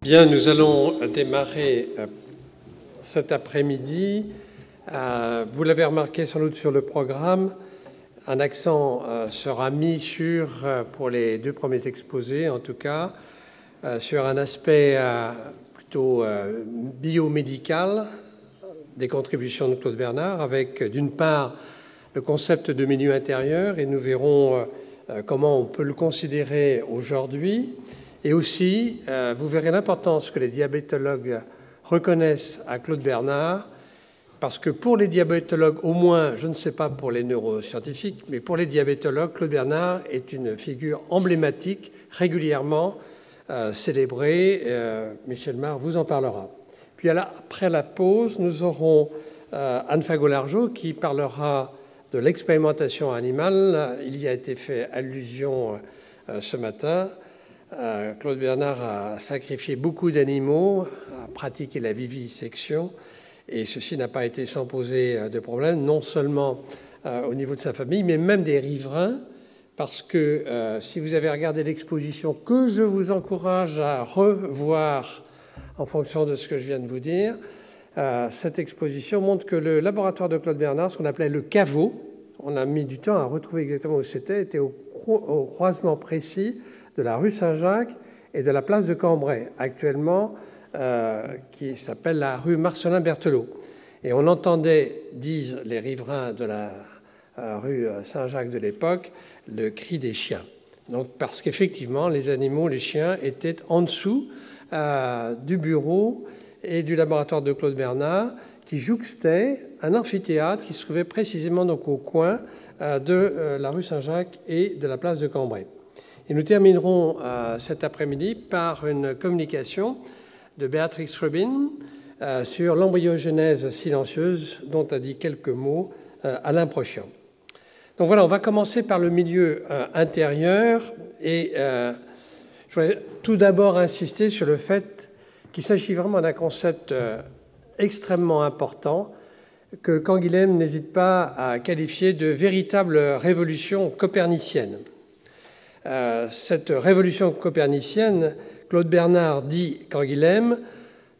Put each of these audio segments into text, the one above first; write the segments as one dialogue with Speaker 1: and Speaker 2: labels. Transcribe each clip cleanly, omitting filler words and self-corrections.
Speaker 1: Bien, nous allons démarrer cet après-midi. Vous l'avez remarqué sans doute sur le programme, un accent sera mis sur, pour les deux premiers exposés en tout cas, sur un aspect plutôt biomédical des contributions de Claude Bernard, avec d'une part le concept de milieu intérieur, et nous verrons comment on peut le considérer aujourd'hui. Et aussi, vous verrez l'importance que les diabétologues reconnaissent à Claude Bernard, parce que pour les diabétologues, au moins, je ne sais pas pour les neuroscientifiques, mais pour les diabétologues, Claude Bernard est une figure emblématique, régulièrement célébrée. Michel Mar vous en parlera. Puis après la pause, nous aurons Anne Fagot-Largeau qui parlera de l'expérimentation animale. Il y a été fait allusion ce matin. Claude Bernard a sacrifié beaucoup d'animaux, a pratiqué la vivisection, et ceci n'a pas été sans poser de problème, non seulement au niveau de sa famille, mais même des riverains, parce que si vous avez regardé l'exposition, que je vous encourage à revoir en fonction de ce que je viens de vous dire, cette exposition montre que le laboratoire de Claude Bernard, ce qu'on appelait le caveau, on a mis du temps à retrouver exactement où c'était, était au croisement précis de la rue Saint-Jacques et de la place de Cambrai, actuellement, qui s'appelle la rue Marcelin-Berthelot. Et on entendait, disent les riverains de la rue Saint-Jacques de l'époque, le cri des chiens. Donc, parce qu'effectivement, les animaux, les chiens, étaient en dessous du bureau et du laboratoire de Claude Bernard, qui jouxtait un amphithéâtre qui se trouvait précisément donc au coin de la rue Saint-Jacques et de la place de Cambrai. Et nous terminerons cet après-midi par une communication de Béatrix Rubin sur l'embryogenèse silencieuse, dont a dit quelques mots Alain Prochian. Donc voilà, on va commencer par le milieu intérieur, et je voudrais tout d'abord insister sur le fait qu'il s'agit vraiment d'un concept extrêmement important que Canguilhem n'hésite pas à qualifier de véritable révolution copernicienne. Cette révolution copernicienne, Claude Bernard dit Canguilhem,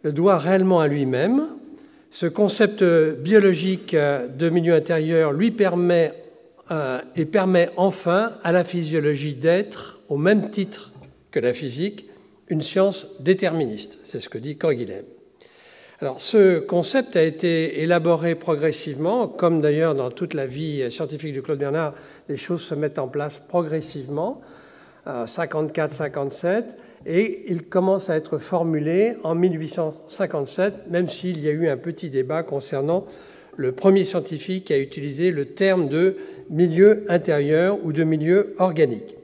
Speaker 1: le doit réellement à lui-même. Ce concept biologique de milieu intérieur lui permet et permet enfin à la physiologie d'être, au même titre que la physique, une science déterministe. C'est ce que dit Canguilhem. Alors, ce concept a été élaboré progressivement, comme d'ailleurs dans toute la vie scientifique de Claude Bernard, les choses se mettent en place progressivement, 54-57, et il commence à être formulé en 1857, même s'il y a eu un petit débat concernant le premier scientifique qui a utilisé le terme de milieu intérieur ou de milieu organique.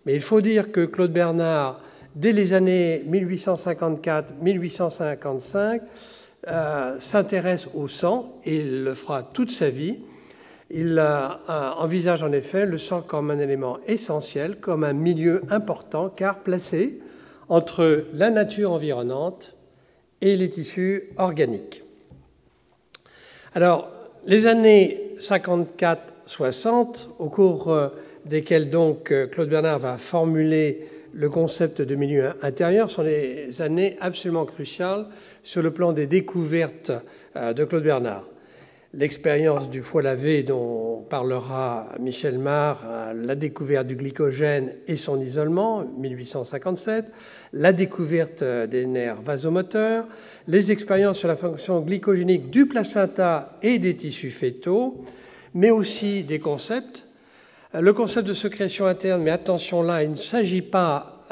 Speaker 1: Mais il faut dire que Claude Bernard, dès les années 1854-1855, s'intéresse au sang, et il le fera toute sa vie. Il envisage en effet le sang comme un élément essentiel, comme un milieu important, car placé entre la nature environnante et les tissus organiques. Alors, les années 54-60, au cours desquelles donc Claude Bernard va formuler le concept de milieu intérieur, sont des années absolument cruciales sur le plan des découvertes de Claude Bernard. L'expérience du foie lavé dont parlera Michel Mar, la découverte du glycogène et son isolement, 1857, la découverte des nerfs vasomoteurs, les expériences sur la fonction glycogénique du placenta et des tissus fœtaux, mais aussi des concepts. Le concept de sécrétion interne, mais attention là, il ne s'agit pas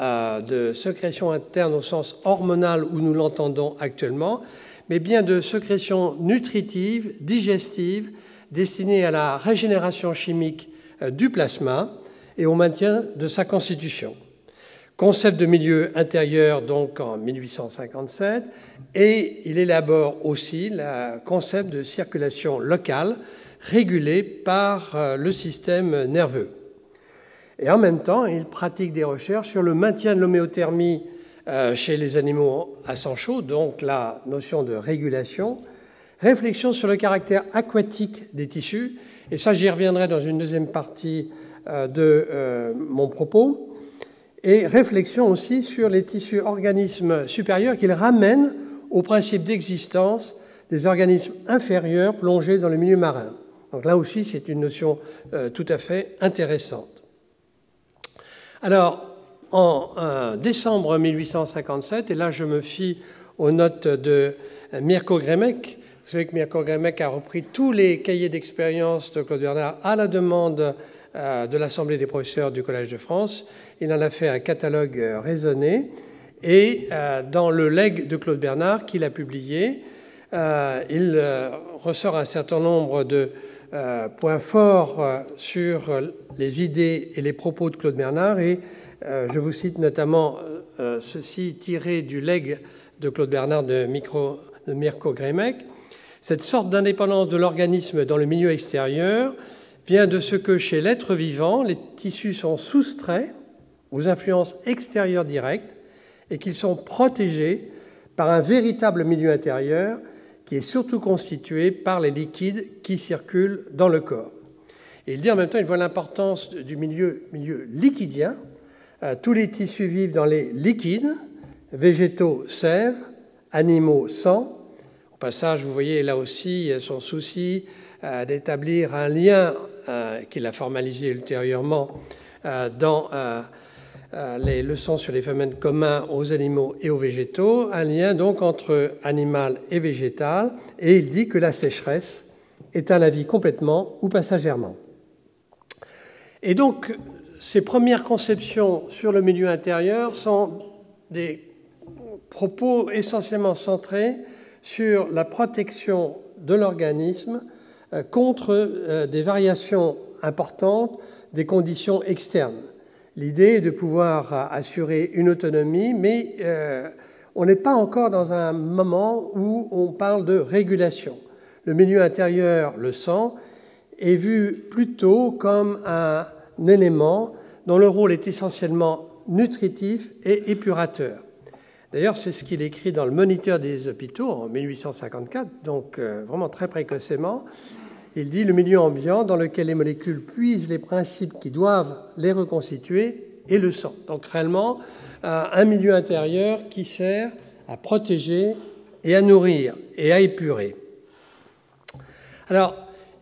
Speaker 1: de sécrétion interne au sens hormonal où nous l'entendons actuellement, mais bien de sécrétion nutritive, digestive, destinée à la régénération chimique du plasma et au maintien de sa constitution. Concept de milieu intérieur, donc en 1857, et il élabore aussi le concept de circulation locale régulée par le système nerveux. Et en même temps, il pratique des recherches sur le maintien de l'homéothermie chez les animaux à sang chaud, donc la notion de régulation, réflexion sur le caractère aquatique des tissus, et ça j'y reviendrai dans une deuxième partie de mon propos, et réflexion aussi sur les tissus organismes supérieurs qu'il ramène au principe d'existence des organismes inférieurs plongés dans le milieu marin. Donc là aussi, c'est une notion tout à fait intéressante. Alors, en décembre 1857, et là je me fie aux notes de Mirko Grmek, vous savez que Mirko Grmek a repris tous les cahiers d'expérience de Claude Bernard à la demande de l'Assemblée des professeurs du Collège de France. Il en a fait un catalogue raisonné, et dans le legs de Claude Bernard qu'il a publié, il ressort un certain nombre de points forts sur les idées et les propos de Claude Bernard, et je vous cite notamment ceci tiré du legs de Claude Bernard de Mirko Grmek. Cette sorte d'indépendance de l'organisme dans le milieu extérieur vient de ce que chez l'être vivant, les tissus sont soustraits aux influences extérieures directes et qu'ils sont protégés par un véritable milieu intérieur qui est surtout constitué par les liquides qui circulent dans le corps. Et il dit en même temps, il voit l'importance du milieu liquidien. Tous les tissus vivent dans les liquides, végétaux, sève, animaux, sang. Au passage, vous voyez là aussi son souci d'établir un lien qu'il a formalisé ultérieurement dans les leçons sur les phénomènes communs aux animaux et aux végétaux, un lien donc entre animal et végétal, et il dit que la sécheresse éteint la vie complètement ou passagèrement. Et donc, ces premières conceptions sur le milieu intérieur sont des propos essentiellement centrés sur la protection de l'organisme contre des variations importantes des conditions externes. L'idée est de pouvoir assurer une autonomie, mais on n'est pas encore dans un moment où on parle de régulation. Le milieu intérieur, le sang, est vu plutôt comme un élément dont le rôle est essentiellement nutritif et épurateur. D'ailleurs, c'est ce qu'il écrit dans le Moniteur des hôpitaux en 1854, donc vraiment très précocement. Il dit « Le milieu ambiant dans lequel les molécules puisent les principes qui doivent les reconstituer est le sang ». Donc réellement, un milieu intérieur qui sert à protéger et à nourrir et à épurer. Alors,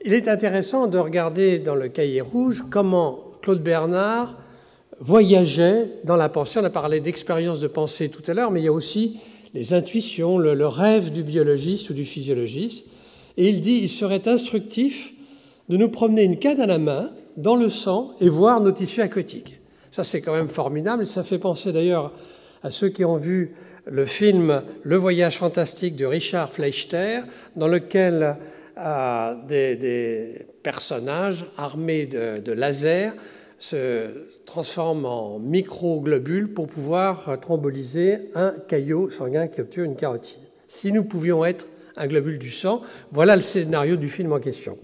Speaker 1: il est intéressant de regarder dans le cahier rouge comment Claude Bernard voyageait dans la pensée. On a parlé d'expérience de pensée tout à l'heure, mais il y a aussi les intuitions, le rêve du biologiste ou du physiologiste. Et il dit, il serait instructif de nous promener une canne à la main dans le sang et voir nos tissus aquatiques. Ça, c'est quand même formidable. Et ça fait penser d'ailleurs à ceux qui ont vu le film Le Voyage fantastique de Richard Fleischer, dans lequel des personnages armés de lasers se transforment en microglobules pour pouvoir thrombolyser un caillot sanguin qui obtient une carotide. Si nous pouvions être un globule du sang, voilà le scénario du film en question.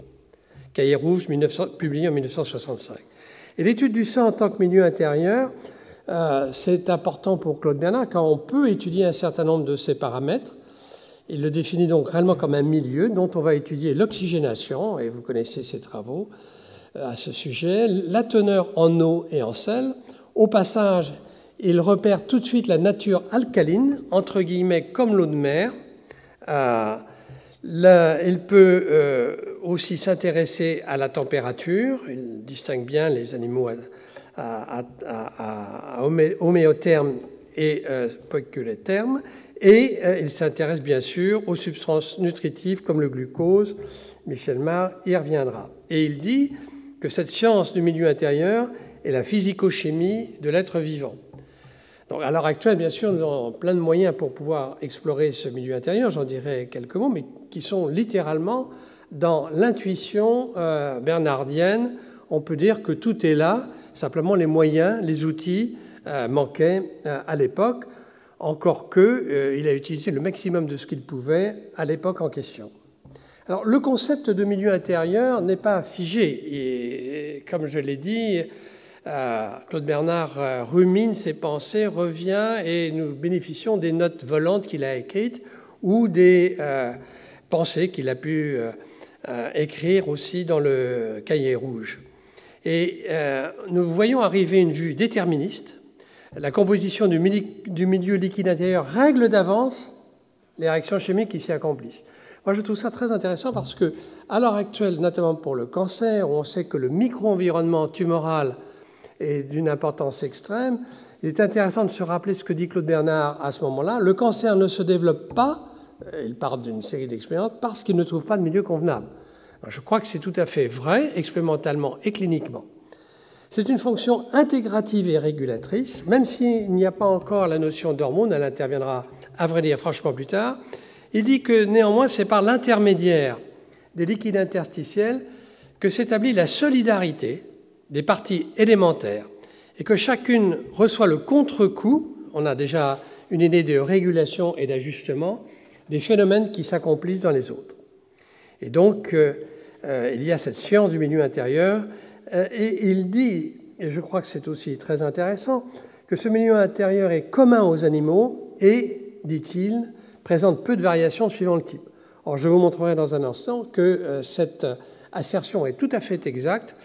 Speaker 1: Cahier rouge, publié en 1965. Et l'étude du sang en tant que milieu intérieur, c'est important pour Claude Bernard, car on peut étudier un certain nombre de ces paramètres. Il le définit donc réellement comme un milieu dont on va étudier l'oxygénation, et vous connaissez ses travaux à ce sujet, la teneur en eau et en sel. Au passage, il repère tout de suite la nature alcaline, entre guillemets, comme l'eau de mer. Il peut aussi s'intéresser à la température. Il distingue bien les animaux à homéotherme et poikiloterme. Et il s'intéresse bien sûr aux substances nutritives comme le glucose. Michel Mar y reviendra. Et il dit que cette science du milieu intérieur est la physico-chimie de l'être vivant. Donc, à l'heure actuelle, bien sûr, nous avons plein de moyens pour pouvoir explorer ce milieu intérieur, j'en dirai quelques mots, mais qui sont littéralement dans l'intuition bernardienne. On peut dire que tout est là, simplement les moyens, les outils manquaient à l'époque, encore qu'il a utilisé le maximum de ce qu'il pouvait à l'époque en question. Alors, le concept de milieu intérieur n'est pas figé, et comme je l'ai dit, Claude Bernard rumine ses pensées, revient, et nous bénéficions des notes volantes qu'il a écrites ou des pensées qu'il a pu écrire aussi dans le cahier rouge. Et nous voyons arriver une vue déterministe la composition du milieu liquide intérieur règle d'avance les réactions chimiques qui s'y accomplissent. Moi, je trouve ça très intéressant parce que, à l'heure actuelle, notamment pour le cancer, où on sait que le micro-environnement tumoral est d'une importance extrême, il est intéressant de se rappeler ce que dit Claude Bernard à ce moment-là. Le cancer ne se développe pas, il part d'une série d'expériences, parce qu'il ne trouve pas de milieu convenable. Alors, je crois que c'est tout à fait vrai, expérimentalement et cliniquement. C'est une fonction intégrative et régulatrice, même s'il n'y a pas encore la notion d'hormone, elle interviendra, à vrai dire, franchement plus tard. Il dit que néanmoins, c'est par l'intermédiaire des liquides interstitiels que s'établit la solidarité des parties élémentaires et que chacune reçoit le contre-coup, on a déjà une idée de régulation et d'ajustement, des phénomènes qui s'accomplissent dans les autres. Et donc, il y a cette science du milieu intérieur, et il dit, et je crois que c'est aussi très intéressant, que ce milieu intérieur est commun aux animaux et, dit-il, présente peu de variations suivant le type. Or, je vous montrerai dans un instant que cette assertion est tout à fait exacte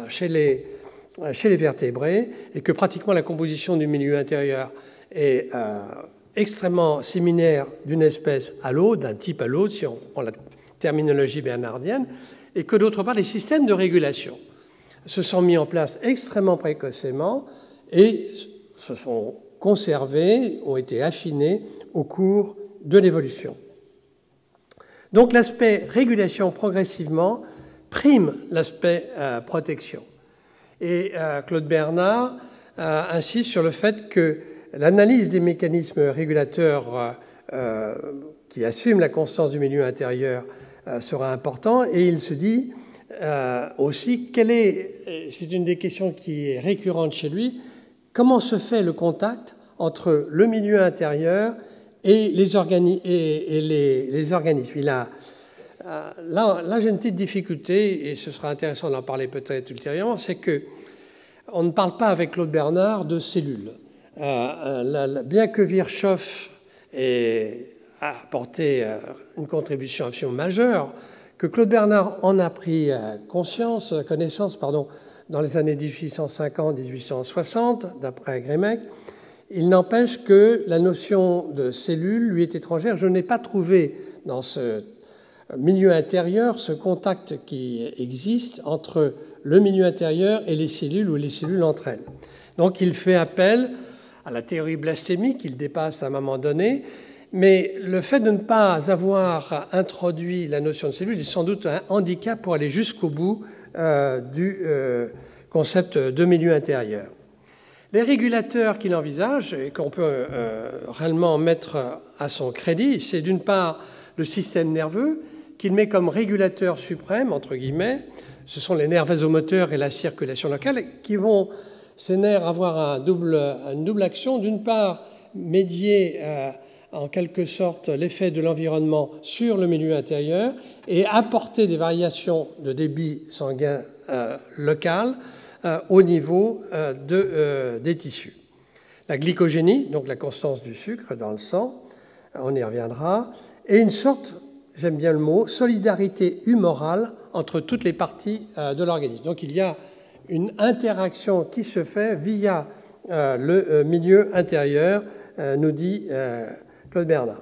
Speaker 1: chez les vertébrés et que pratiquement la composition du milieu intérieur est extrêmement similaire d'une espèce à l'autre, d'un type à l'autre, si on prend la terminologie bernardienne, et que d'autre part, les systèmes de régulation se sont mis en place extrêmement précocement et se sont conservés, ont été affinés au cours de l'évolution. Donc l'aspect régulation progressivement prime l'aspect protection. Et Claude Bernard insiste sur le fait que l'analyse des mécanismes régulateurs qui assument la constance du milieu intérieur sera important. Et il se dit aussi, c'est une des questions qui est récurrente chez lui, comment se fait le contact entre le milieu intérieur et les organismes. Là, j'ai une petite difficulté, et ce sera intéressant d'en parler peut-être ultérieurement, c'est qu'on ne parle pas avec Claude Bernard de cellules. Bien que Virchow ait apporté une contribution absolument majeure, que Claude Bernard en a pris connaissance dans les années 1850-1860, d'après Grémec, il n'empêche que la notion de cellule lui est étrangère. Je n'ai pas trouvé dans ce milieu intérieur ce contact qui existe entre le milieu intérieur et les cellules ou les cellules entre elles. Donc il fait appel à la théorie blastémique qu'il dépasse à un moment donné, mais le fait de ne pas avoir introduit la notion de cellule est sans doute un handicap pour aller jusqu'au bout du concept de milieu intérieur. Les régulateurs qu'il envisage et qu'on peut réellement mettre à son crédit, c'est d'une part le système nerveux qu'il met comme régulateur suprême, entre guillemets. Ce sont les nerfs vasomoteurs et la circulation locale qui vont, ces nerfs, avoir une double action. D'une part, médier en quelque sorte l'effet de l'environnement sur le milieu intérieur et apporter des variations de débit sanguin local au niveau des tissus. La glycogénie, donc la constance du sucre dans le sang, on y reviendra, et une sorte, j'aime bien le mot, solidarité humorale entre toutes les parties de l'organisme. Donc il y a une interaction qui se fait via le milieu intérieur, nous dit Claude Bernard.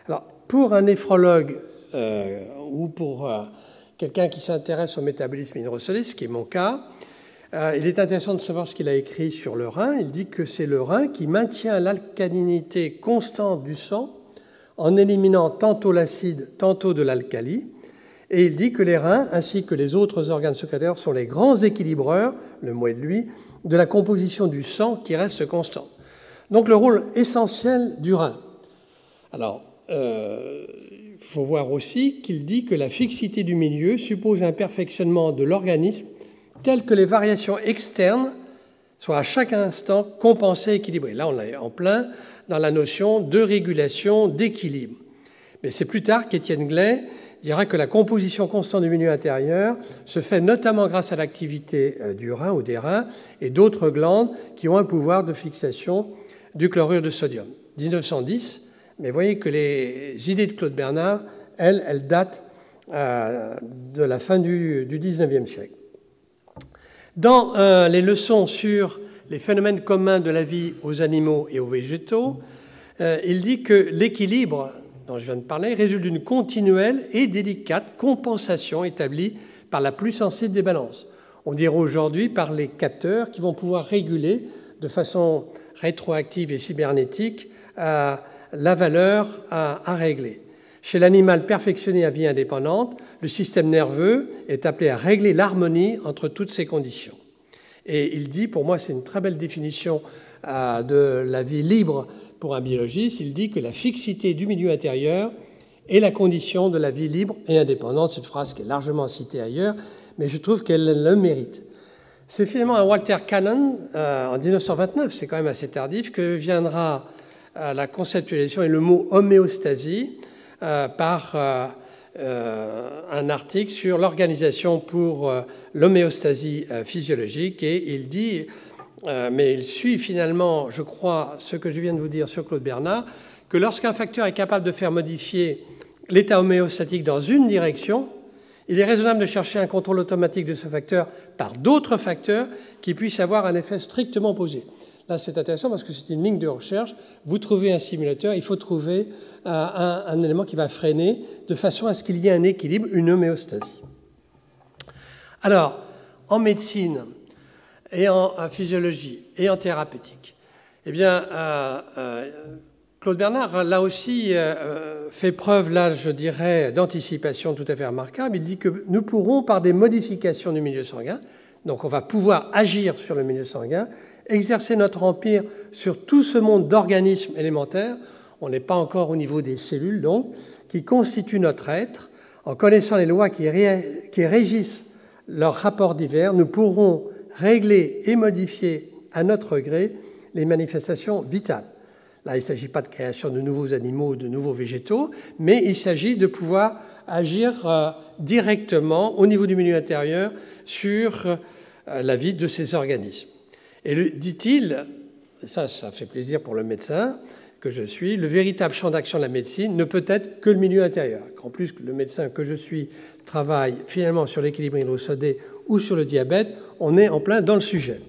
Speaker 1: Alors, pour un néphrologue ou pour quelqu'un qui s'intéresse au métabolisme hydrosolide, ce qui est mon cas, il est intéressant de savoir ce qu'il a écrit sur le rein. Il dit que c'est le rein qui maintient l'alcalinité constante du sang en éliminant tantôt l'acide, tantôt de l'alcali. Et il dit que les reins, ainsi que les autres organes sécréteurs, sont les grands équilibreurs, le mot est de lui, de la composition du sang qui reste constante. Donc le rôle essentiel du rein. Alors, il faut voir aussi qu'il dit que la fixité du milieu suppose un perfectionnement de l'organisme tel que les variations externes soient à chaque instant compensées et équilibrées. Là, on est en plein dans la notion de régulation, d'équilibre. Mais c'est plus tard qu'Étienne Gley dira que la composition constante du milieu intérieur se fait notamment grâce à l'activité du rein ou des reins et d'autres glandes qui ont un pouvoir de fixation du chlorure de sodium. 1910, mais voyez que les idées de Claude Bernard, elles datent de la fin du XIXe siècle. Dans les leçons sur les phénomènes communs de la vie aux animaux et aux végétaux, il dit que l'équilibre dont je viens de parler résulte d'une continuelle et délicate compensation établie par la plus sensible des balances. On dirait aujourd'hui par les capteurs qui vont pouvoir réguler de façon rétroactive et cybernétique la valeur à régler. Chez l'animal perfectionné à vie indépendante, le système nerveux est appelé à régler l'harmonie entre toutes ces conditions. Et il dit, pour moi c'est une très belle définition de la vie libre pour un biologiste, il dit que la fixité du milieu intérieur est la condition de la vie libre et indépendante. C'est une phrase qui est largement citée ailleurs, mais je trouve qu'elle le mérite. C'est finalement un Walter Cannon, en 1929, c'est quand même assez tardif, que viendra la conceptualisation et le mot homéostasie par un article sur l'organisation pour l'homéostasie physiologique. Et il dit, mais il suit finalement, je crois, ce que je viens de vous dire sur Claude Bernard, que lorsqu'un facteur est capable de faire modifier l'état homéostatique dans une direction, il est raisonnable de chercher un contrôle automatique de ce facteur par d'autres facteurs qui puissent avoir un effet strictement opposé. Là, c'est intéressant parce que c'est une ligne de recherche. Vous trouvez un simulateur, il faut trouver un élément qui va freiner de façon à ce qu'il y ait un équilibre, une homéostasie. Alors, en médecine et en physiologie et en thérapeutique, eh bien, Claude Bernard, là aussi, fait preuve, là, je dirais, d'anticipation tout à fait remarquable. Il dit que nous pourrons, par des modifications du milieu sanguin, donc on va pouvoir agir sur le milieu sanguin, exercer notre empire sur tout ce monde d'organismes élémentaires, on n'est pas encore au niveau des cellules, donc, qui constituent notre être. En connaissant les lois qui régissent leurs rapports divers, nous pourrons régler et modifier à notre gré les manifestations vitales. Là, il ne s'agit pas de création de nouveaux animaux ou de nouveaux végétaux, mais il s'agit de pouvoir agir directement au niveau du milieu intérieur sur la vie de ces organismes. Et dit-il, ça fait plaisir pour le médecin que je suis, le véritable champ d'action de la médecine ne peut être que le milieu intérieur. En plus, le médecin que je suis travaille finalement sur l'équilibre hydrosodé ou sur le diabète, on est en plein dans le sujet.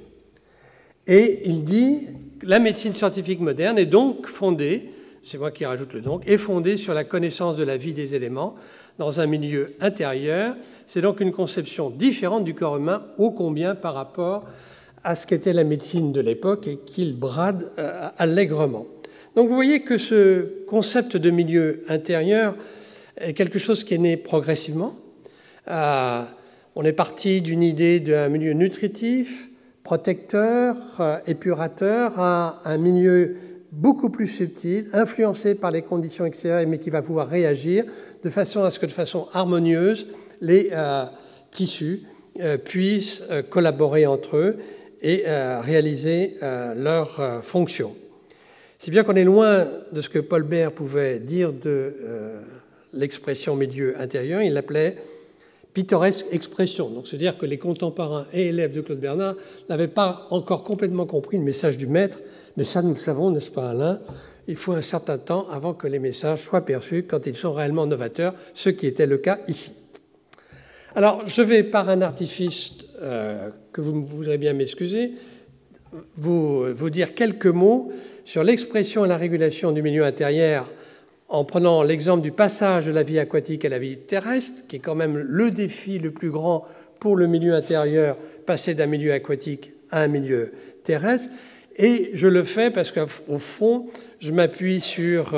Speaker 1: Et il dit, la médecine scientifique moderne est donc fondée, c'est moi qui rajoute le donc, est fondée sur la connaissance de la vie des éléments dans un milieu intérieur. C'est donc une conception différente du corps humain, ô combien par rapport à ce qu'était la médecine de l'époque et qu'il brade allègrement. Donc vous voyez que ce concept de milieu intérieur est quelque chose qui est né progressivement. On est parti d'une idée d'un milieu nutritif, protecteur, épurateur, à un milieu beaucoup plus subtil, influencé par les conditions extérieures, mais qui va pouvoir réagir de façon à ce que, de façon harmonieuse, les tissus puissent collaborer entre eux et réaliser leurs fonctions. Si bien qu'on est loin de ce que Paul Bert pouvait dire de l'expression milieu intérieur, il l'appelait pittoresque expression. Donc, c'est-à-dire que les contemporains et élèves de Claude Bernard n'avaient pas encore complètement compris le message du maître, mais ça, nous le savons, n'est-ce pas, Alain? Il faut un certain temps avant que les messages soient perçus quand ils sont réellement novateurs, ce qui était le cas ici. Alors, je vais, par un artifice que vous voudrez bien m'excuser, vous dire quelques mots sur l'expression et la régulation du milieu intérieur en prenant l'exemple du passage de la vie aquatique à la vie terrestre, qui est quand même le défi le plus grand pour le milieu intérieur, passer d'un milieu aquatique à un milieu terrestre. Et je le fais parce qu'au fond, je m'appuie sur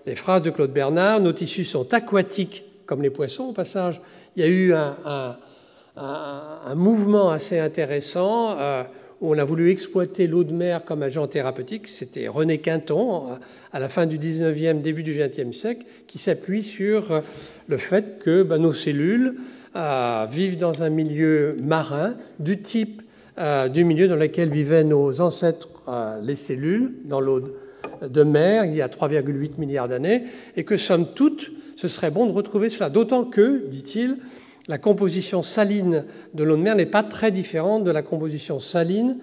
Speaker 1: les phrases de Claude Bernard. Nos tissus sont aquatiques comme les poissons. Au passage, il y a eu un mouvement assez intéressant où on a voulu exploiter l'eau de mer comme agent thérapeutique. C'était René Quinton, à la fin du 19e, début du 20e siècle, qui s'appuie sur le fait que nos cellules vivent dans un milieu marin du type du milieu dans lequel vivaient nos ancêtres, les cellules, dans l'eau de mer, il y a 3,8 milliards d'années, et que, somme toute, ce serait bon de retrouver cela. D'autant que, dit-il, la composition saline de l'eau de mer n'est pas très différente de la composition saline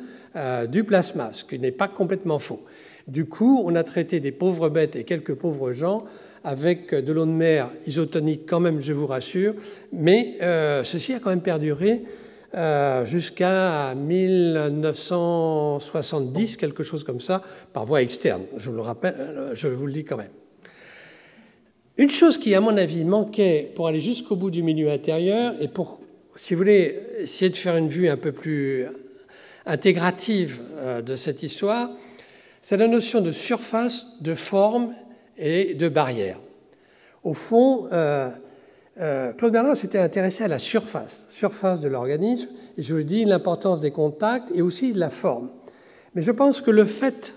Speaker 1: du plasma, ce qui n'est pas complètement faux. Du coup, on a traité des pauvres bêtes et quelques pauvres gens avec de l'eau de mer isotonique quand même, je vous rassure, mais ceci a quand même perduré jusqu'à 1970, quelque chose comme ça, par voie externe. Je vous le rappelle, je vous le dis quand même. Une chose qui, à mon avis, manquait pour aller jusqu'au bout du milieu intérieur et pour, si vous voulez, essayer de faire une vue un peu plus intégrative de cette histoire, c'est la notion de surface, de forme et de barrière. Au fond, Claude Bernard s'était intéressé à la surface de l'organisme, et je vous dis l'importance des contacts et aussi de la forme. Mais je pense que le fait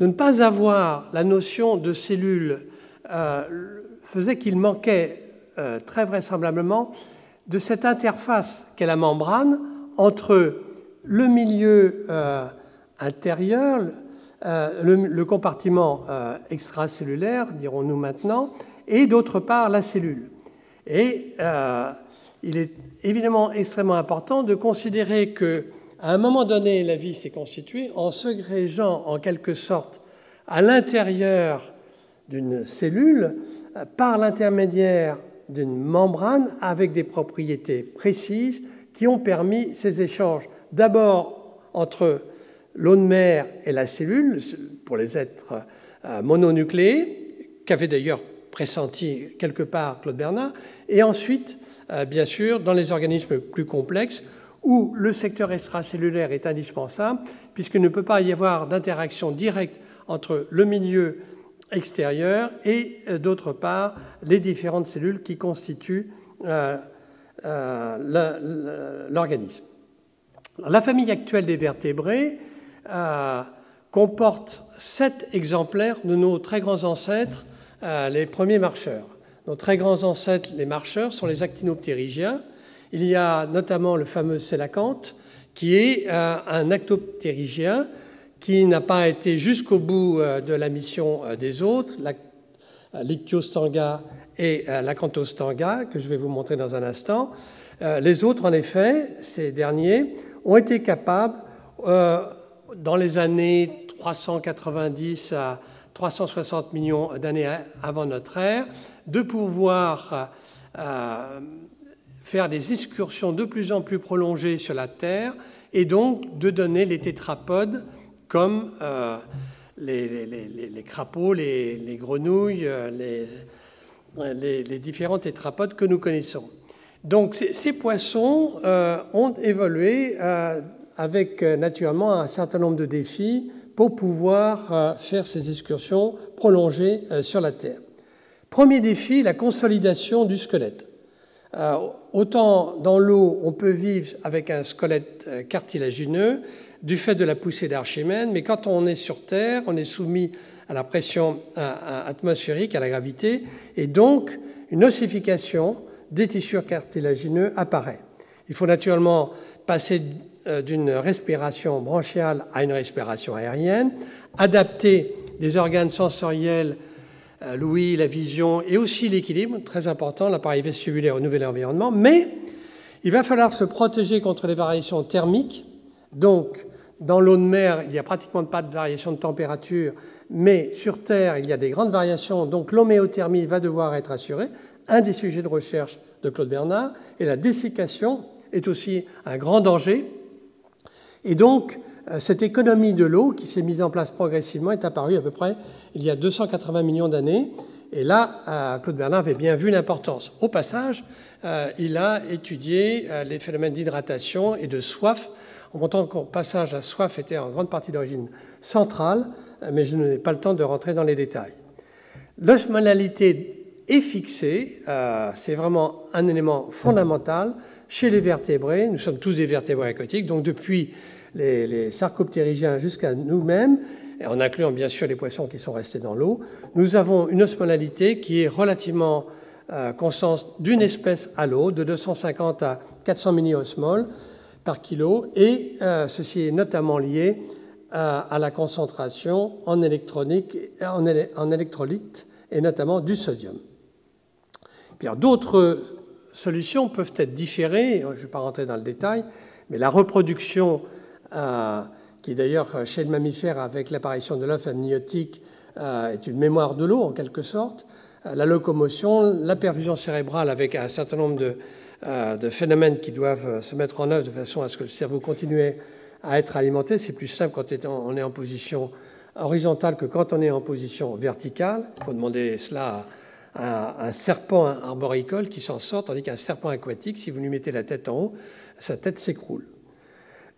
Speaker 1: de ne pas avoir la notion de cellule faisait qu'il manquait très vraisemblablement de cette interface qu'est la membrane entre le milieu intérieur, le compartiment extracellulaire, dirons-nous maintenant, et d'autre part la cellule. Et il est évidemment extrêmement important de considérer qu'à un moment donné, la vie s'est constituée en segrégeant en quelque sorte à l'intérieur d'une cellule par l'intermédiaire d'une membrane avec des propriétés précises qui ont permis ces échanges, d'abord entre l'eau de mer et la cellule, pour les êtres mononucléés, qu'avait d'ailleurs pressenti quelque part Claude Bernard, et ensuite, bien sûr, dans les organismes plus complexes, où le secteur extracellulaire est indispensable, puisqu'il ne peut pas y avoir d'interaction directe entre le milieu extérieur et, d'autre part, les différentes cellules qui constituent l'organisme. La famille actuelle des vertébrés comporte 7 exemplaires de nos très grands ancêtres, les premiers marcheurs. Nos très grands ancêtres, les marcheurs, sont les actinoptérygiens. Il y a notamment le fameux sélacanthe, qui est un actoptérygien qui n'a pas été jusqu'au bout de la mission des autres, l'Ichthyostanga et l'Acanthostanga, que je vais vous montrer dans un instant. Les autres, en effet, ces derniers, ont été capables, dans les années 390 à 360 millions d'années avant notre ère, de pouvoir faire des excursions de plus en plus prolongées sur la Terre et donc de donner les tétrapodes comme les crapauds, les grenouilles, les différents tétrapodes que nous connaissons. Donc ces poissons ont évolué avec naturellement un certain nombre de défis pour pouvoir faire ces excursions prolongées sur la Terre. Premier défi, la consolidation du squelette. Autant dans l'eau, on peut vivre avec un squelette cartilagineux du fait de la poussée d'Archimède, mais quand on est sur Terre, on est soumis à la pression atmosphérique, à la gravité, et donc une ossification des tissus cartilagineux apparaît. Il faut naturellement passer d'une respiration branchiale à une respiration aérienne, adapter les organes sensoriels, l'ouïe, la vision et aussi l'équilibre, très important, l'appareil vestibulaire au nouvel environnement, mais il va falloir se protéger contre les variations thermiques. Donc, dans l'eau de mer, il n'y a pratiquement pas de variation de température, mais sur Terre, il y a des grandes variations, donc l'homéothermie va devoir être assurée, un des sujets de recherche de Claude Bernard, et la dessiccation est aussi un grand danger. Et donc, cette économie de l'eau qui s'est mise en place progressivement est apparue à peu près il y a 280 millions d'années. Et là, Claude Bernard avait bien vu l'importance. Au passage, il a étudié les phénomènes d'hydratation et de soif, en montrant qu'au passage, la soif était en grande partie d'origine centrale, mais je n'ai pas le temps de rentrer dans les détails. L'osmolalité est fixée, c'est vraiment un élément fondamental chez les vertébrés. Nous sommes tous des vertébrés aquatiques, donc depuis les sarcoptérygiens jusqu'à nous-mêmes, en incluant bien sûr les poissons qui sont restés dans l'eau, nous avons une osmolalité qui est relativement constante d'une espèce à l'autre, de 250 à 400 milliosmoles par kilo, et ceci est notamment lié à la concentration en électrolyte et notamment du sodium. D'autres solutions peuvent être différées, je ne vais pas rentrer dans le détail, mais la reproduction, qui d'ailleurs chez le mammifère avec l'apparition de l'œuf amniotique est une mémoire de l'eau en quelque sorte, la locomotion, la perfusion cérébrale avec un certain nombre de phénomènes qui doivent se mettre en œuvre de façon à ce que le cerveau continue à être alimenté. C'est plus simple quand on est en position horizontale que quand on est en position verticale. Il faut demander cela à un serpent arboricole qui s'en sort, tandis qu'un serpent aquatique, si vous lui mettez la tête en haut, sa tête s'écroule.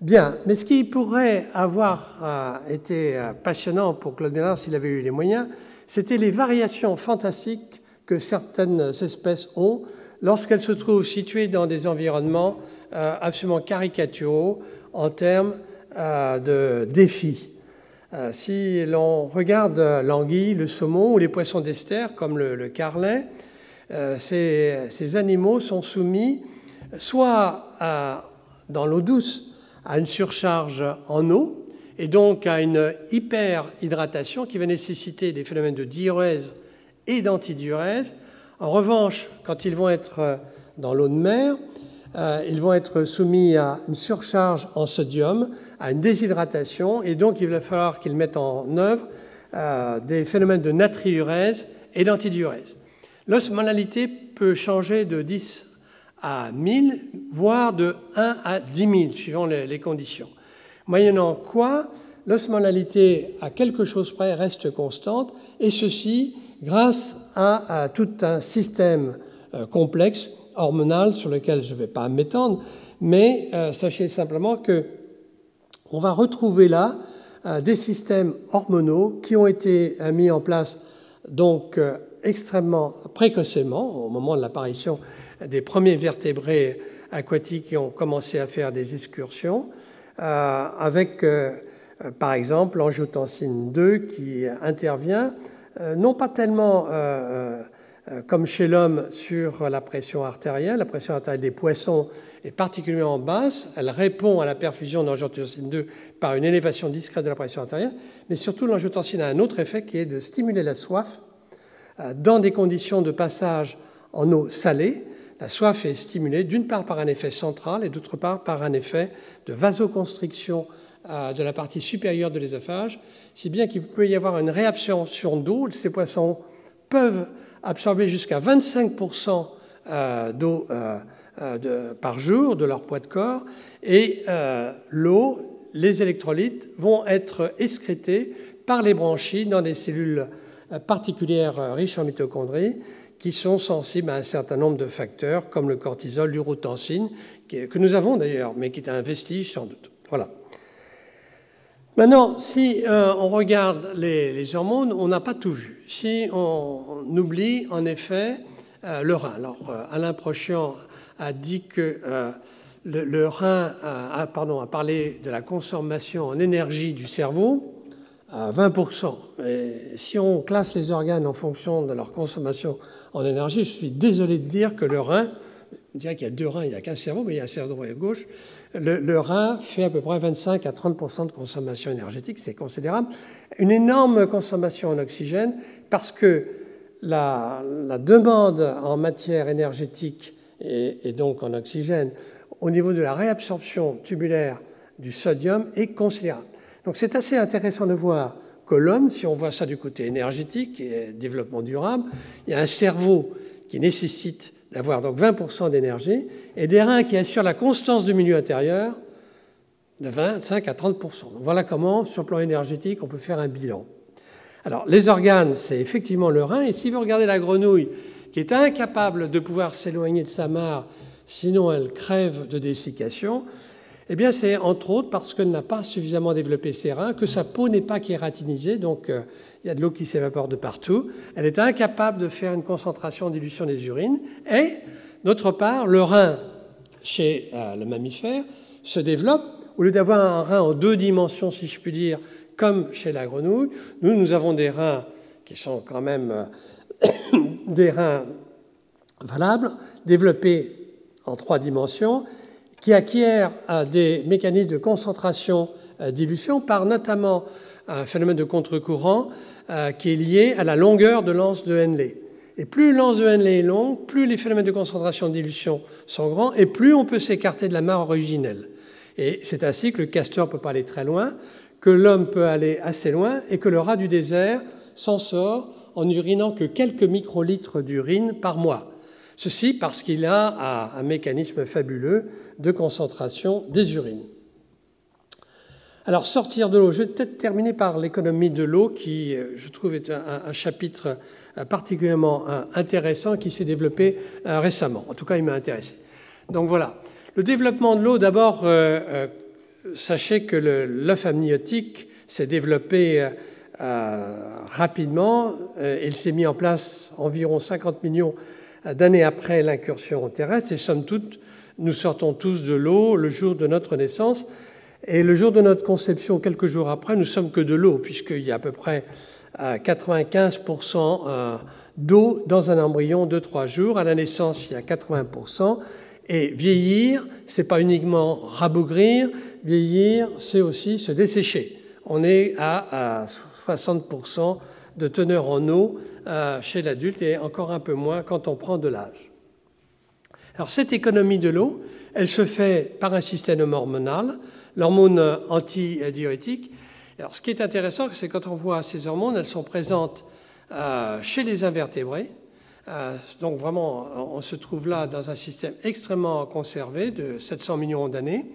Speaker 1: Bien, mais ce qui pourrait avoir été passionnant pour Claude Bernard s'il avait eu les moyens, c'était les variations fantastiques que certaines espèces ont lorsqu'elles se trouvent situées dans des environnements absolument caricaturaux en termes de défis. Si l'on regarde l'anguille, le saumon ou les poissons d'Esther, comme le carlet, ces animaux sont soumis soit dans l'eau douce à une surcharge en eau et donc à une hyperhydratation qui va nécessiter des phénomènes de diurèse et d'antidiurèse. En revanche, quand ils vont être dans l'eau de mer, ils vont être soumis à une surcharge en sodium, à une déshydratation, et donc il va falloir qu'ils mettent en œuvre des phénomènes de natriurèse et d'antidiurèse. L'osmolalité peut changer de 10 à 1000, voire de 1 à 10 000, suivant les conditions. Moyennant quoi, l'osmolalité, à quelque chose près, reste constante, et ceci grâce à tout un système complexe, hormonal, sur lequel je ne vais pas m'étendre, mais sachez simplement qu'on va retrouver là des systèmes hormonaux qui ont été mis en place donc extrêmement précocement, au moment de l'apparition des premiers vertébrés aquatiques qui ont commencé à faire des excursions, avec par exemple l'angiotensine 2 qui intervient, non pas tellement comme chez l'homme sur la pression artérielle. La pression artérielle des poissons est particulièrement basse. Elle répond à la perfusion d'angiotensine 2 par une élévation discrète de la pression artérielle. Mais surtout, l'angiotensine a un autre effet qui est de stimuler la soif dans des conditions de passage en eau salée. La soif est stimulée d'une part par un effet central et d'autre part par un effet de vasoconstriction de la partie supérieure de l'œsophage, si bien qu'il peut y avoir une réabsorption d'eau. Ces poissons peuvent absorber jusqu'à 25% d'eau par jour de leur poids de corps, et l'eau, les électrolytes vont être excrétés par les branchies dans des cellules particulières riches en mitochondries qui sont sensibles à un certain nombre de facteurs comme le cortisol, l'urotensine, que nous avons d'ailleurs, mais qui est un vestige sans doute. Voilà. Maintenant, si on regarde les hormones, on n'a pas tout vu. Si on oublie en effet le rein. Alors, Alain Prochian a dit que le rein a parlé de la consommation en énergie du cerveau à 20%. Et si on classe les organes en fonction de leur consommation en énergie, je suis désolé de dire que le rein, on dirait qu'il y a deux reins, il n'y a qu'un cerveau, mais il y a un cerveau droit et gauche. Le rein fait à peu près 25 à 30% de consommation énergétique, c'est considérable. Une énorme consommation en oxygène parce que la demande en matière énergétique et donc en oxygène au niveau de la réabsorption tubulaire du sodium est considérable. Donc c'est assez intéressant de voir que l'homme, si on voit ça du côté énergétique et développement durable, il y a un cerveau qui nécessite d'avoir donc 20% d'énergie et des reins qui assurent la constance du milieu intérieur de 25 à 30%. Donc voilà comment, sur le plan énergétique, on peut faire un bilan. Alors, les organes, c'est effectivement le rein. Et si vous regardez la grenouille, qui est incapable de pouvoir s'éloigner de sa mare, sinon elle crève de dessiccation, eh bien, c'est entre autres parce qu'elle n'a pas suffisamment développé ses reins, que sa peau n'est pas kératinisée, donc il y a de l'eau qui s'évapore de partout. Elle est incapable de faire une concentration en dilution des urines. Et, d'autre part, le rein, chez le mammifère, se développe. Au lieu d'avoir un rein en deux dimensions, si je puis dire, comme chez la grenouille, nous avons des reins qui sont quand même des reins valables, développés en trois dimensions, qui acquièrent des mécanismes de concentration-dilution par notamment un phénomène de contre-courant qui est lié à la longueur de l'anse de Henle. Et plus l'anse de Henle est longue, plus les phénomènes de concentration-dilution sont grands et plus on peut s'écarter de la mare originelle. Et c'est ainsi que le castor peut pas aller très loin, que l'homme peut aller assez loin et que le rat du désert s'en sort en urinant que quelques microlitres d'urine par mois. Ceci parce qu'il a un mécanisme fabuleux de concentration des urines. Alors, sortir de l'eau, je vais peut-être terminer par l'économie de l'eau qui, je trouve, est un chapitre particulièrement intéressant qui s'est développé récemment. En tout cas, il m'a intéressé. Donc voilà. Le développement de l'eau, d'abord, sachez que l'œuf amniotique s'est développé rapidement. Il s'est mis en place environ 50 millions d'années après l'incursion terrestre. Et somme toute, nous sortons tous de l'eau le jour de notre naissance. Et le jour de notre conception, quelques jours après, nous sommes que de l'eau, puisqu'il y a à peu près 95% d'eau dans un embryon de 3 jours. À la naissance, il y a 80%. Et vieillir, c'est pas uniquement rabougrir. Vieillir, c'est aussi se dessécher. On est à 60% de teneur en eau chez l'adulte et encore un peu moins quand on prend de l'âge. Alors cette économie de l'eau, elle se fait par un système hormonal, l'hormone antidiurétique. Alors ce qui est intéressant, c'est quand on voit ces hormones, elles sont présentes chez les invertébrés. Donc vraiment, on se trouve là dans un système extrêmement conservé de 700 millions d'années,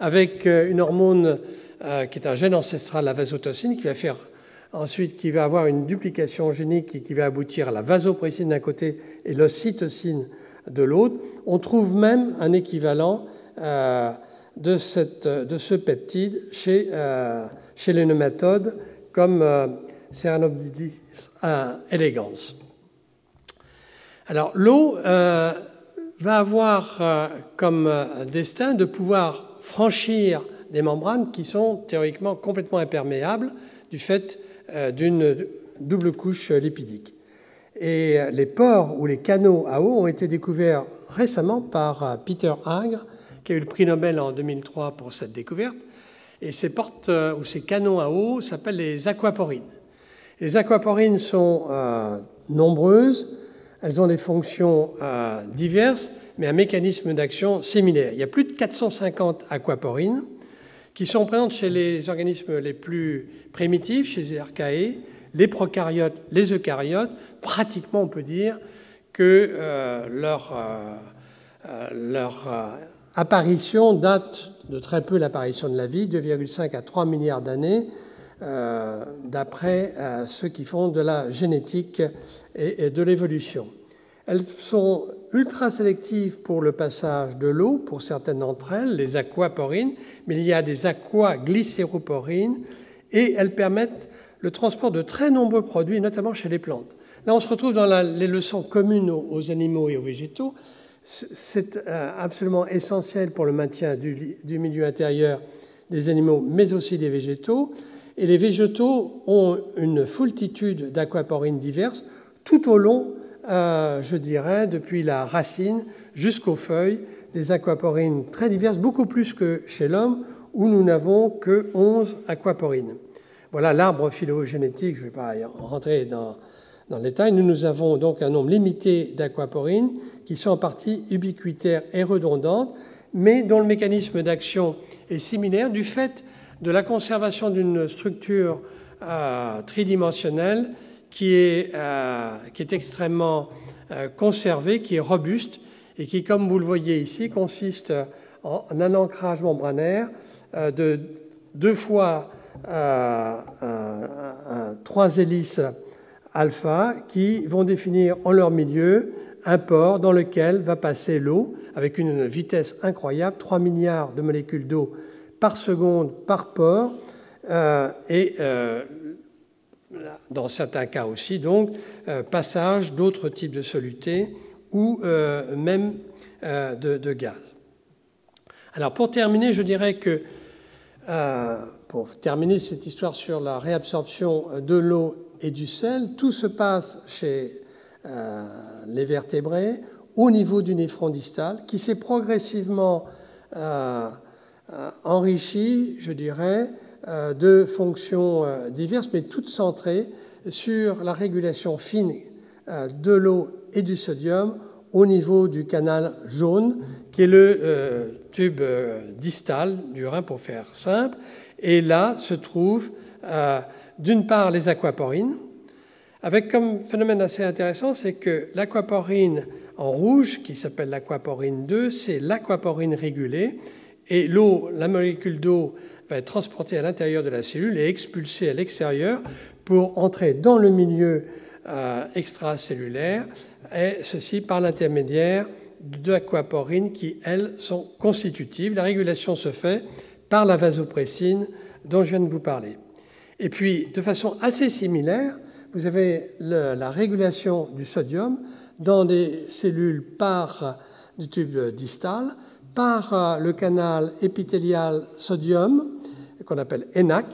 Speaker 1: avec une hormone qui est un gène ancestral, la vasotocine, qui va faire ensuite, qui va avoir une duplication génique et qui va aboutir à la vasopressine d'un côté et l'ocytocine de l'autre. On trouve même un équivalent de ce peptide chez les nématodes comme Ceranoptidis elegans. Alors l'eau va avoir comme destin de pouvoir franchir des membranes qui sont théoriquement complètement imperméables du fait d'une double couche lipidique. Et les pores ou les canaux à eau ont été découverts récemment par Peter Hager, qui a eu le prix Nobel en 2003 pour cette découverte. Et ces portes ou ces canaux à eau s'appellent les aquaporines. Les aquaporines sont nombreuses, elles ont des fonctions diverses, mais un mécanisme d'action similaire. Il y a plus de 450 aquaporines qui sont présentes chez les organismes les plus primitifs, chez les archaées, les prokaryotes, les eucaryotes. Pratiquement, on peut dire que leur apparition date de très peu l'apparition de la vie, 2,5 à 3 milliards d'années, d'après ceux qui font de la génétique et de l'évolution. Elles sont ultra sélectives pour le passage de l'eau, pour certaines d'entre elles, les aquaporines, mais il y a des aquaglycéroporines, et elles permettent le transport de très nombreux produits, notamment chez les plantes. Là, on se retrouve dans les leçons communes aux animaux et aux végétaux. C'est absolument essentiel pour le maintien du milieu intérieur des animaux, mais aussi des végétaux. Et les végétaux ont une foultitude d'aquaporines diverses tout au long, je dirais, depuis la racine jusqu'aux feuilles, des aquaporines très diverses, beaucoup plus que chez l'homme, où nous n'avons que 11 aquaporines. Voilà l'arbre phylogénétique, je ne vais pas rentrer dans le détail. Nous avons donc un nombre limité d'aquaporines qui sont en partie ubiquitaires et redondantes, mais dont le mécanisme d'action est similaire du fait de la conservation d'une structure tridimensionnelle qui est extrêmement conservée, qui est robuste et qui, comme vous le voyez ici, consiste en un ancrage membranaire de 2 fois 3 hélices alpha qui vont définir en leur milieu un pore dans lequel va passer l'eau avec une vitesse incroyable, 3 milliards de molécules d'eau par seconde par pore, et dans certains cas aussi, donc, passage d'autres types de solutés ou même de gaz. Alors pour terminer, je dirais que pour terminer cette histoire sur la réabsorption de l'eau et du sel, tout se passe chez les vertébrés au niveau du néphron distal qui s'est progressivement enrichi, je dirais, de fonctions diverses, mais toutes centrées sur la régulation fine de l'eau et du sodium au niveau du canal jaune, qui est le tube distal du rein, pour faire simple. Et là se trouvent, d'une part, les aquaporines, avec comme phénomène assez intéressant, c'est que l'aquaporine en rouge, qui s'appelle l'aquaporine 2, c'est l'aquaporine régulée. Et l'eau, la molécule d'eau va être transportée à l'intérieur de la cellule et expulsée à l'extérieur pour entrer dans le milieu extracellulaire, et ceci par l'intermédiaire d'aquaporines qui, elles, sont constitutives. La régulation se fait par la vasopressine dont je viens de vous parler. Et puis, de façon assez similaire, vous avez la régulation du sodium dans des cellules par du tube distal, par le canal épithélial sodium, qu'on appelle ENaC,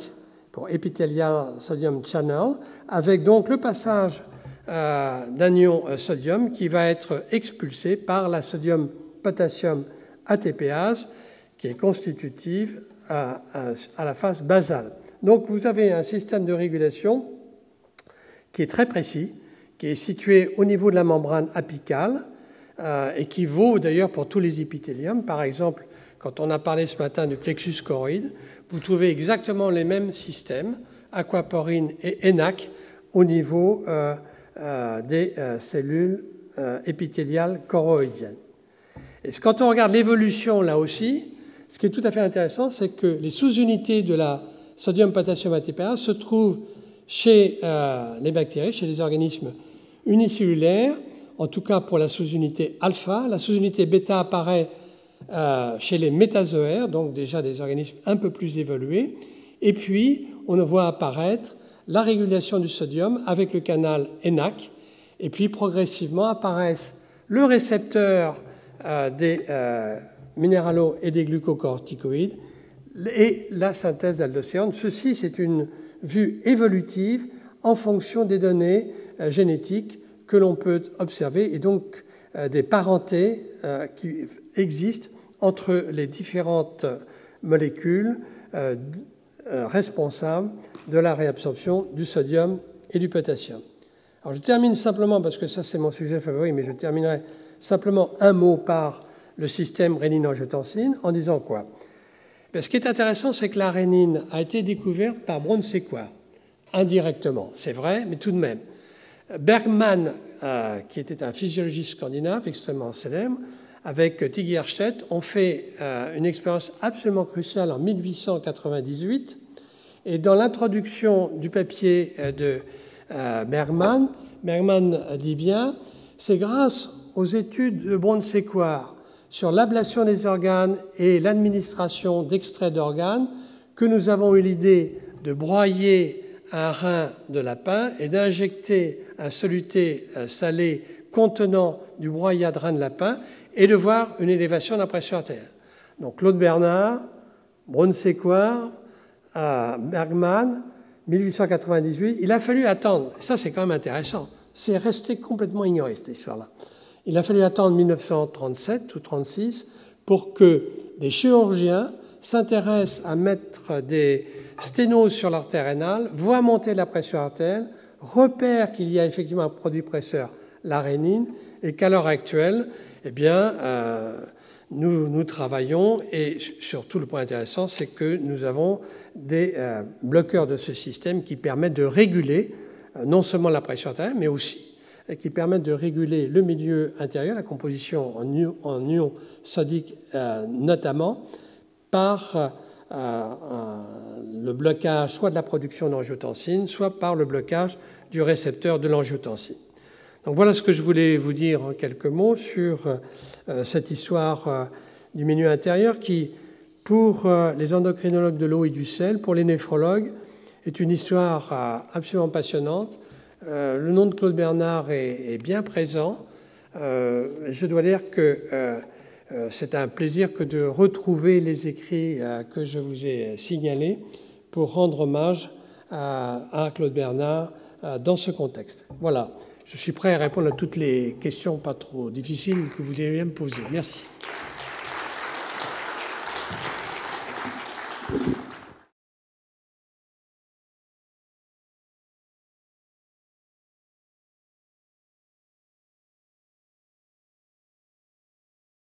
Speaker 1: pour Epithelial Sodium Channel, avec donc le passage d'un ion sodium qui va être expulsé par la sodium-potassium ATPase, qui est constitutive à la phase basale. Donc vous avez un système de régulation qui est très précis, qui est situé au niveau de la membrane apicale et qui vaut d'ailleurs pour tous les épithéliums. Par exemple, quand on a parlé ce matin du plexus choroïde, vous trouvez exactement les mêmes systèmes, aquaporine et ENaC, au niveau des cellules épithéliales choroïdiennes. Et quand on regarde l'évolution là aussi, ce qui est tout à fait intéressant, c'est que les sous-unités de la sodium-potassium ATPase se trouvent chez les bactéries, chez les organismes unicellulaires, en tout cas pour la sous-unité alpha. La sous-unité bêta apparaît chez les métazoaires, donc déjà des organismes un peu plus évolués. Et puis, on voit apparaître la régulation du sodium avec le canal ENaC. Et puis, progressivement, apparaissent le récepteur des minéralo- et des glucocorticoïdes et la synthèse d'aldostérones. Ceci, c'est une vue évolutive en fonction des données génétiques que l'on peut observer et donc des parentés qui existent entre les différentes molécules responsables de la réabsorption du sodium et du potassium. Alors je termine simplement, parce que ça c'est mon sujet favori, mais je terminerai simplement un mot par le système rénine-angiotensine en disant quoi? Ce qui est intéressant, c'est que la rénine a été découverte par Brown-Séquard, indirectement, c'est vrai, mais tout de même. Bergman, qui était un physiologiste scandinave extrêmement célèbre, avec Tiggy Erstedt, ont fait une expérience absolument cruciale en 1898. Et dans l'introduction du papier de Bergman, Bergman dit bien, c'est grâce aux études de Brown-Séquard sur l'ablation des organes et l'administration d'extraits d'organes que nous avons eu l'idée de broyer un rein de lapin et d'injecter un soluté salé contenant du broyat de rein de lapin et de voir une élévation de la pression artérielle. Donc Claude Bernard, Brown-Séquard, Bergman, 1898, il a fallu attendre, ça c'est quand même intéressant, c'est resté complètement ignoré cette histoire-là. Il a fallu attendre 1937 ou 1936 pour que des chirurgiens s'intéressent à mettre des sténoses sur l'artère rénale, voient monter la pression artérielle, repèrent qu'il y a effectivement un produit presseur, la rénine, et qu'à l'heure actuelle, eh bien, nous travaillons, et surtout le point intéressant, c'est que nous avons des bloqueurs de ce système qui permettent de réguler non seulement la pression artérielle, mais aussi qui permettent de réguler le milieu intérieur, la composition en ions sodiques notamment, par le blocage soit de la production d'angiotensine, soit par le blocage du récepteur de l'angiotensine. Donc voilà ce que je voulais vous dire en quelques mots sur cette histoire du milieu intérieur qui, pour les endocrinologues de l'eau et du sel, pour les néphrologues, est une histoire absolument passionnante. Le nom de Claude Bernard est bien présent. Je dois dire que c'est un plaisir que de retrouver les écrits que je vous ai signalés pour rendre hommage à Claude Bernard dans ce contexte. Voilà, je suis prêt à répondre à toutes les questions pas trop difficiles que vous devez me poser. Merci.